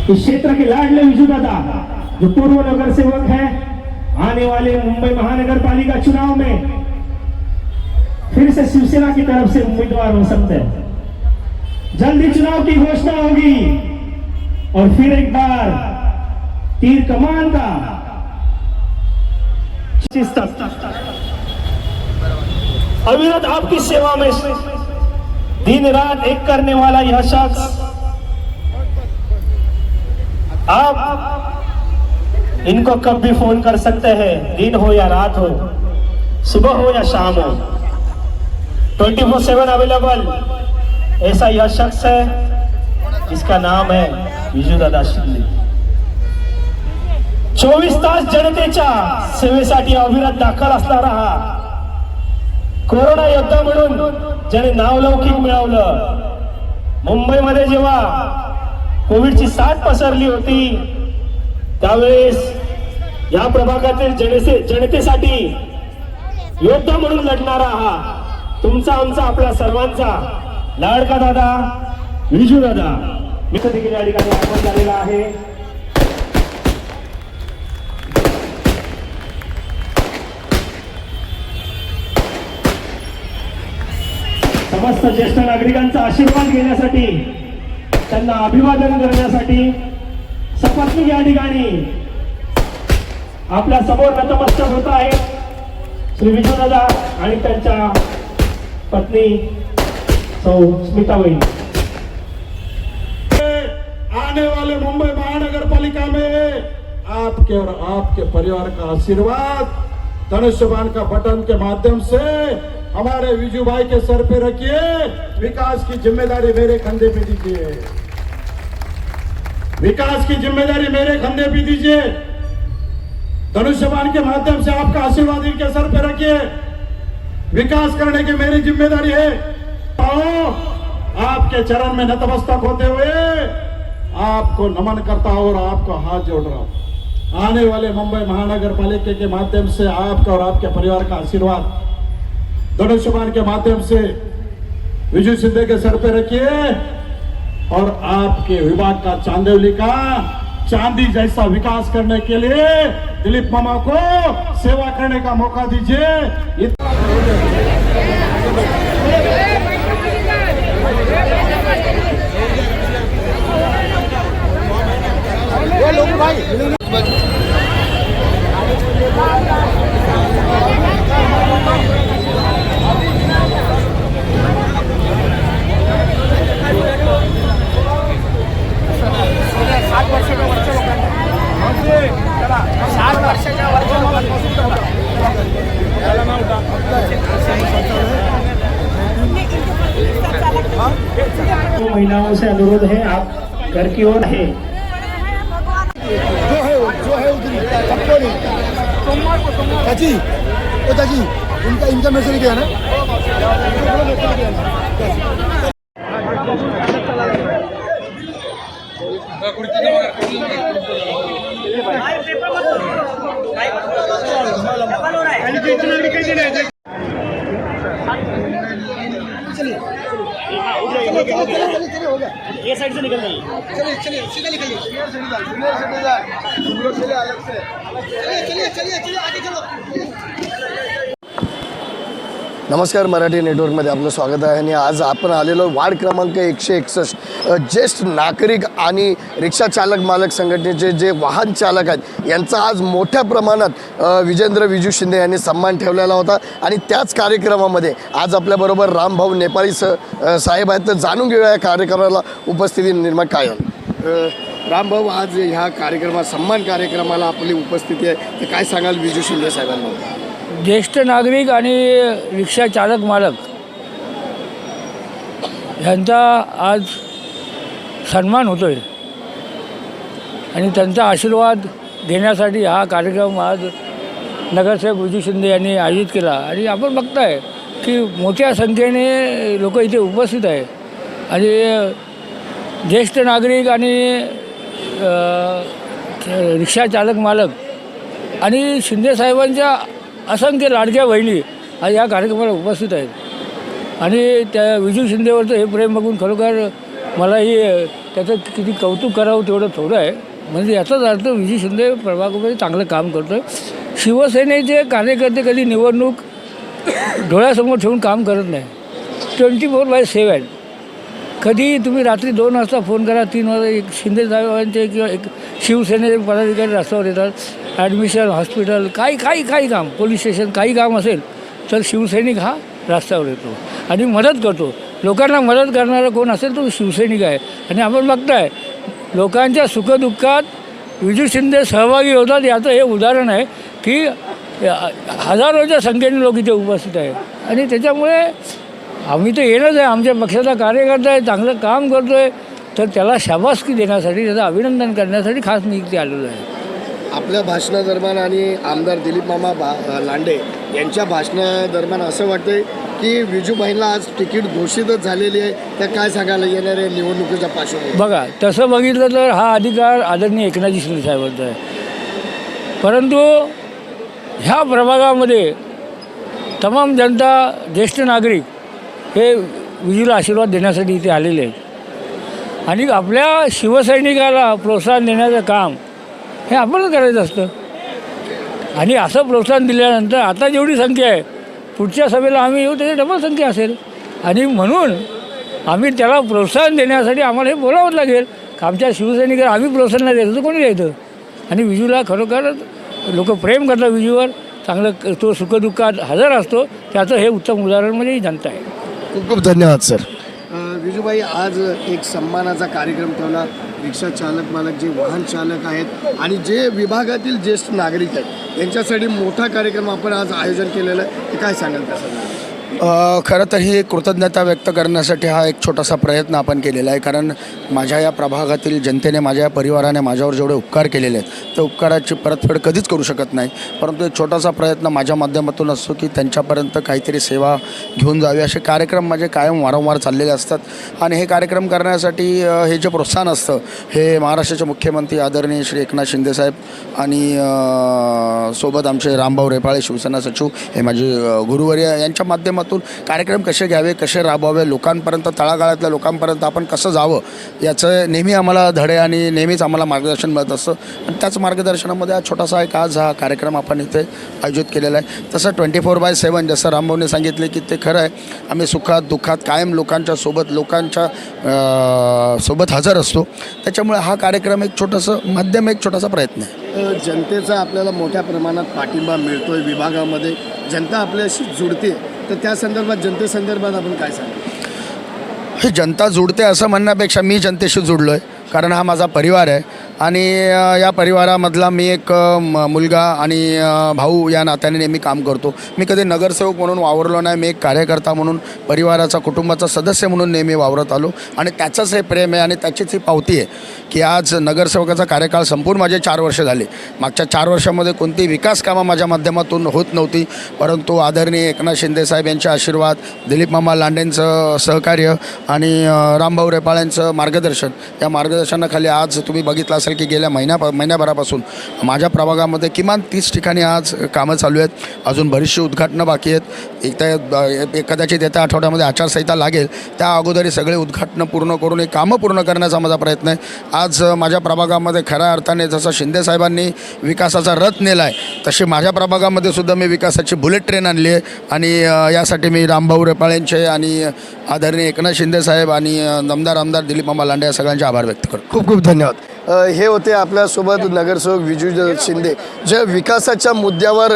इस क्षेत्र के लाडले विजू दादा जो पूर्व नगर सेवक है, आने वाले मुंबई महानगर पालिका चुनाव में फिर से शिवसेना की तरफ से उम्मीदवार हो सकते हैं। जल्दी चुनाव की घोषणा होगी और फिर एक बार तीर कमान का अविरत आपकी सेवा में दिन रात एक करने वाला यह शख्स, आप इनको कब भी फोन कर सकते हैं, दिन हो या रात हो, सुबह हो या शाम हो, 24/7 अवेलेबल। ऐसा यह शख्स है जिसका नाम है विजू दादा शिंदे। 24 तास जनतेच्या सेवेसाठी अविरत दाखल असणारा हा कोरोना योद्धा म्हणून ज्याने नावलौकिक मिळवलं। मुंबईमध्ये जेव्हा कोविडची साथ पसरली होती त्यावेळेस या प्रभागातील जनतेसाठी योद्धा म्हणून लढणारा हा तुमचा आमचा आपला सर्वांचा लाडका दादा विजू दादा मी देखील या ठिकाणी आगमन झालेला आहे। समस्त ज्येष्ठ नागरिकांचा आशीर्वाद घेण्यासाठी, त्यांना अभिवादन करण्यासाठी सपत्नीक या ठिकाणी आपल्या समोर नतमस्तक होत आहेत श्री विजू दादा आणि त्यांच्या पत्नी सौ स्मिताबाई। आने वाले मुंबई महानगर पालिका में आपके और आपके परिवार का आशीर्वाद धनुष्यबाण का बटन के माध्यम से हमारे विजू भाई के सर पे रखिए। विकास की जिम्मेदारी मेरे कंधे पे दीजिए, विकास की जिम्मेदारी मेरे कंधे पे दीजिए। धनुष्यबाण के माध्यम से आपका आशीर्वाद इनके सर पे रखिए। विकास करने की मेरी जिम्मेदारी है। आओ आपके चरण में नतमस्तक होते हुए आपको नमन करता हूं और आपको हाथ जोड़ रहा हूं। आने वाले मुंबई महानगर पालिका के माध्यम से आपका और आपके परिवार का आशीर्वाद धनुष्यबाण के माध्यम से विजू शिंदे के सर पे रखिए और आपके विभाग का चांदोली का चांदी जैसा विकास करने के लिए दिलीप मामा को सेवा करने का मौका दीजिए। महिलाओं से अनुरोध है, आप घर की ओर है। जो है उधर सबको नहीं चाची, ओ चाची इनका मैसेज किया ना। चलिए हो गया, ये साइड से निकल जाइए। चलिए सीधा निकलिए, अलग से चलिए आगे चलो। नमस्कार, मराठी नेटवर्कमध्ये आपलं स्वागत आहे आणि आज आपण आलेलो वार्ड क्रमांक 161 ज्येष्ठ नागरिक आणि रिक्षा चालक मालक संघटनेचे जे वाहन चालक आहेत यांचा आज मोठ्या प्रमाणात विजू शिंदे यांनी सन्मान ठेवलेला होता आणि त्याच कार्यक्रमामध्ये आज आपल्याबरोबर रामभाऊ नेपाळी साहेब आहेत। तर जाणून घेऊया या कार्यक्रमाला उपस्थिती निर्माण काय रामभाऊ, आज ह्या कार्यक्रमात सन्मान कार्यक्रमाला आपली उपस्थिती आहे, तर काय सांगाल विजू शिंदे साहेबांना? ज्येष्ठ नागरिक आणि रिक्षा चालक मालक यांचा आज सन्मान होतो आहे आणि त्यांचा आशीर्वाद घेण्यासाठी हा कार्यक्रम आज नगरसेवक विजू शिंदे यांनी आयोजित केला आणि आपण बघताय की मोठ्या संख्येने लोक इथे उपस्थित आहे आणि ज्येष्ठ नागरिक आणि रिक्षा चालक मालक आणि शिंदे साहेबांच्या असंख्य लाडक्या बहिणी आज या कार्यक्रमाला उपस्थित आहेत आणि त्या विजू शिंदेवरचं हे प्रेम बघून खरोखर मलाही त्याचं किती कौतुक करावं तेवढं थोडं आहे. म्हणजे याचाच अर्थ विजय शिंदे प्रभागामध्ये चांगलं काम करतो आहे. शिवसेनेचे कार्यकर्ते कधी निवडणूक डोळ्यासमोर ठेवून काम करत नाही. 24/7 कधी तुम्ही रात्री 2 वाजता फोन करा, 3 वाजता एक शिंदे साहेबांचे किंवा एक शिवसेनेचे पदाधिकारी रस्त्यावर येतात. ॲडमिशन, हॉस्पिटल, काही काम, पोलीस स्टेशन, काही काम असेल तर शिवसैनिक हा रस्त्यावर येतो आणि मदत करतो. लोकांना मदत करणारा कोण असेल तो शिवसैनिक आहे. आणि आपण बघताय लोकांच्या सुखदुःखात विजय शिंदे सहभागी होतात. याचं हे उदाहरण आहे की हजारोच्या संख्येने लोक इथे उपस्थित आहेत. आणि त्याच्यामुळे आम्ही तर येणंच आहे, आमच्या पक्षाचा कार्यकर्ता आहे, चांगलं काम करतो आहे, तर त्याला शाबासकी देण्यासाठी, त्याचं अभिनंदन करण्यासाठी खास मी इथे आलेलो आहे. आपल्या भाषणादरम्यान आणि आमदार दिलीप मामा लांडे यांच्या भाषणादरम्यान असं वाटतंय की विजूभाईंना आज तिकीट घोषितच झालेली आहे. त्या काय सांगायला येणार आहे निवडणुकीच्या पार्श्वभूमीवर? बघा, तसं बघितलं तर हा अधिकार आदरणीय एकनाथजी शिंदे साहेबांचा आहे. परंतु ह्या प्रभागामध्ये तमाम जनता, ज्येष्ठ नागरिक हे विजूला आशीर्वाद देण्यासाठी इथे आलेले आहेत. आणि आपल्या शिवसैनिकाला प्रोत्साहन देण्याचं काम हे आपणच करायचं असतं. आणि असं प्रोत्साहन दिल्यानंतर आता जेवढी संख्या आहे, पुढच्या सभेला आम्ही येऊ त्याची डबल संख्या असेल. आणि म्हणून आम्ही त्याला प्रोत्साहन देण्यासाठी आम्हाला हे बोलावंच लागेल. आमच्या शिवसैनिकाला आम्ही प्रोत्साहन नाही द्यायचं तर कोणी द्यायचं. आणि विजूला खरोखर लोक प्रेम करतात. विजूवर चांगलं तो सुखदुःखात हजर असतो. त्याचं हे उत्तम उदाहरण म्हणजे ही जनता आहे. खूप खूप धन्यवाद सर. विजूभाई, आज एक सन्मानाचा कार्यक्रम ठेवला. रिक्षा चालक मालक, जे वाहन चालक आहेत आणि जे विभागातील ज्येष्ठ नागरिक आहेत यांच्यासाठी मोठा कार्यक्रम आपण आज आयोजन केलेलं आहे. ते काय सांगाल त्यासाठी? खरं तर ही कृतज्ञता व्यक्त करण्यासाठी हा एक छोटासा प्रयत्न आपण केलेला आहे. कारण माझ्या या प्रभागातील जनतेने, माझ्या या परिवाराने माझ्यावर जेवढे उपकार केलेले आहेत त्या उपकाराची परतफेड कधीच करू शकत नाही. परंतु एक छोटासा प्रयत्न माझ्या माध्यमातून असतो की त्यांच्यापर्यंत काहीतरी सेवा घेऊन जावी. असे कार्यक्रम माझे कायम वारंवार चाललेले असतात. आणि हे कार्यक्रम करण्यासाठी हे जे प्रोत्साहन असतं हे महाराष्ट्राचे मुख्यमंत्री आदरणीय श्री एकनाथ शिंदेसाहेब आणि सोबत आमचे रामभाऊ रेपाळे शिवसेना सचिव हे माझे गुरुवर्य यांच्या माध्यमातून कार्यक्रम कसे घ्यावे, कसे राबवावे, लोकांपर्यंत, तळागाळातल्या लोकांपर्यंत आपण कसं जावं याचं नेहमी आम्हाला धडे आणि नेहमीच आम्हाला मार्गदर्शन मिळत असतं. आणि त्याच मार्गदर्शनामध्ये हा छोटासा एक आज हा कार्यक्रम आपण इथे आयोजित केलेला आहे. तसं 24/7 जसं रामभाऊने सांगितले की ते खरं आहे. आम्ही सुखात दुःखात कायम लोकांच्या सोबत हजर असतो. त्याच्यामुळे हा कार्यक्रम एक छोटंसं माध्यम, एक छोटासा प्रयत्न आहे. जनतेचा आपल्याला मोठ्या प्रमाणात पाठिंबा मिळतोय. विभागामध्ये जनता आपल्याशी जुडते, तर त्या संदर्भात, जनतेसंदर्भात आपण काय सांगतो? ही जनता जुडते असं म्हणण्यापेक्षा मी जनतेशी जुडलो आहे. कारण हा माझा परिवार आहे आणि या परिवारामधला मी एक मुलगा आणि भाऊ या नात्याने नेहमी काम करतो. मी कधी नगरसेवक म्हणून वावरलो नाही. मी एक कार्यकर्ता म्हणून, परिवाराचा, कुटुंबाचा सदस्य म्हणून नेहमी वावरत आलो. आणि त्याचंच हे प्रेम आहे आणि त्याचीच ही पावती आहे की आज नगरसेवकाचा कार्यकाळ संपून माझे 4 वर्ष झाले. मागच्या 4 वर्षामध्ये कोणतीही विकास कामं माझ्या माध्यमातून होत नव्हती. परंतु आदरणीय एकनाथ शिंदेसाहेब यांचे आशीर्वाद, दिलीप मामा लांडेंचं सहकार्य आणि रामभाऊ रेपाळ्यांचं मार्गदर्शन, या मार्गदर्शनाखाली आज तुम्ही बघितलं असेल की गेल्या महिन्याभरापासून माझ्या प्रभागामध्ये किमान 30 ठिकाणी आज कामं चालू आहेत. अजून बरीचशी उद्घाटनं बाकी आहेत. कदाचित येत्या आठवड्यामध्ये आचारसंहिता लागेल, त्या अगोदरी सगळे उद्घाटनं पूर्ण करून एक कामं पूर्ण करण्याचा माझा प्रयत्न आहे. आज माझ्या प्रभागामध्ये खऱ्या अर्थाने जसं शिंदेसाहेबांनी विकासाचा रथ नेला आहे तशी माझ्या प्रभागामध्ये सुद्धा मी विकासाची बुलेट ट्रेन आणली आहे. आणि यासाठी मी रामभाऊ रेपाळेंचे आणि आदरणीय एकनाथ शिंदेसाहेब आणि आमदार दिलीप मामा लांडे या सगळ्यांचे आभार व्यक्त करतो. खूप खूप धन्यवाद. हे होते आपल्यासोबत नगरसेवक विजू शिंदे, जे विकासाच्या मुद्द्यावर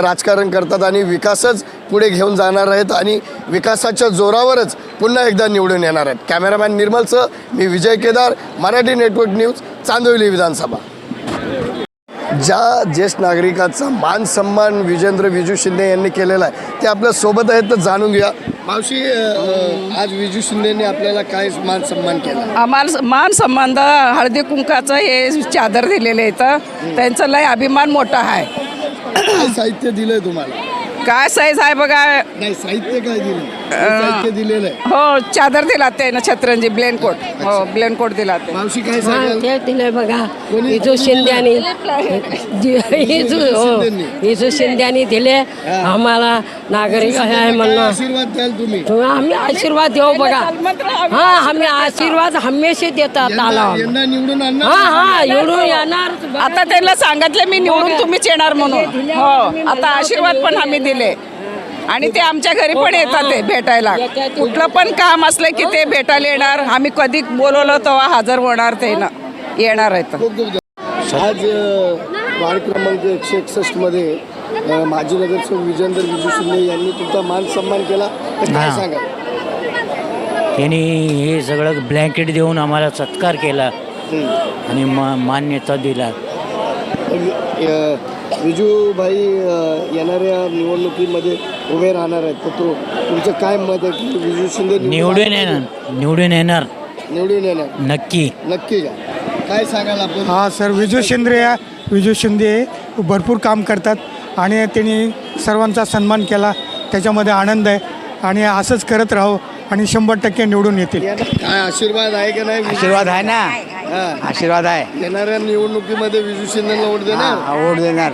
राजकारण करतात आणि विकासच पुढे घेऊन जाणार आहेत आणि विकासाच्या जोरावरच पुन्हा एकदा निवडून येणार आहेत. कॅमेरामॅन निर्मलसह मी विजय केदार, मराठी नेटवर्क न्यूज, चांदोली विधानसभा. ज्या ज्येष्ठ नागरिकाचा मान सन्मान विजू शिंदे यांनी केलेला आहे ते आपल्या सोबत आहेत, तर जाणून घ्या. मावशी, आज विजू शिंदेने आपल्याला काय मान सन्मान केला? आम्हाला मान सन्मान हळदी कुंकाचं हे चादर दिलेले आहेत. त्यांचा लय अभिमान मोठा आहे. काय साहित्य दिलंय तुम्हाला? काय साईज आहे बघा. नाही साहित्य काय दिलं साहित्य दिलेलं आहे हो चादर दिला ते ना छत्रंजी ब्लेन कोट. हो ब्लेन कोट दिला ते. मावशी काय हा सांगाल ते दिलंय बघा. कोणी- इजू शिंद्यानी इजू शिंद्यानी दिले आम्हाला नागरिक आहे म्हणणं. आशीर्वाद द्याल तुम्ही आम्ही आशीर्वाद देऊ बघा. हा आम्ही आशीर्वाद हमेशा देतात आला. यंदा निवडून आणणार हा हा एवढून येणार. आता त्यांना सांगितलं मी निवडून तुम्हीच येणार म्हणून. हो आता आशीर्वाद पण आम्ही दिले आणि ते आमच्या घरी पण येतात ते भेटायला. कुठलं पण काम असलं की ते भेटायला येणार. आम्ही कधी बोलवलं तेव्हा हजर होणार ते ना येणार आहेत. आज वार्ड क्रमांक 161 मध्ये माजी नगरसेवक विजेंद्र विजू शिंदे यांनी तुमचा मान सन्मान केला तर काय सांगा. त्यांनी हे सगळं ब्लँकेट देऊन आम्हाला सत्कार केला आणि मान्यता दिला. विजूभाई येणाऱ्या निवडणुकीमध्ये उभे राहणार आहेत तर तो तुमचं काय मत आहे की विजू शिंदे निवडून येणार निवडून येणार निवडून येणार नक्की. नक्की का काय सांगाल आपण. हा सर विजू शिंदे भरपूर काम करतात आणि त्यांनी सर्वांचा सन्मान केला त्याच्यामध्ये आनंद आहे आणि असंच करत राहू आणि 100% निवडून येतील. काय आशीर्वाद आहे का नाही. आशीर्वाद आहे ना. हा. आशीर्वाद आहे. येणाऱ्या निवडणुकीमध्ये विजू शिंदेला वोट देणार. वोट देणार.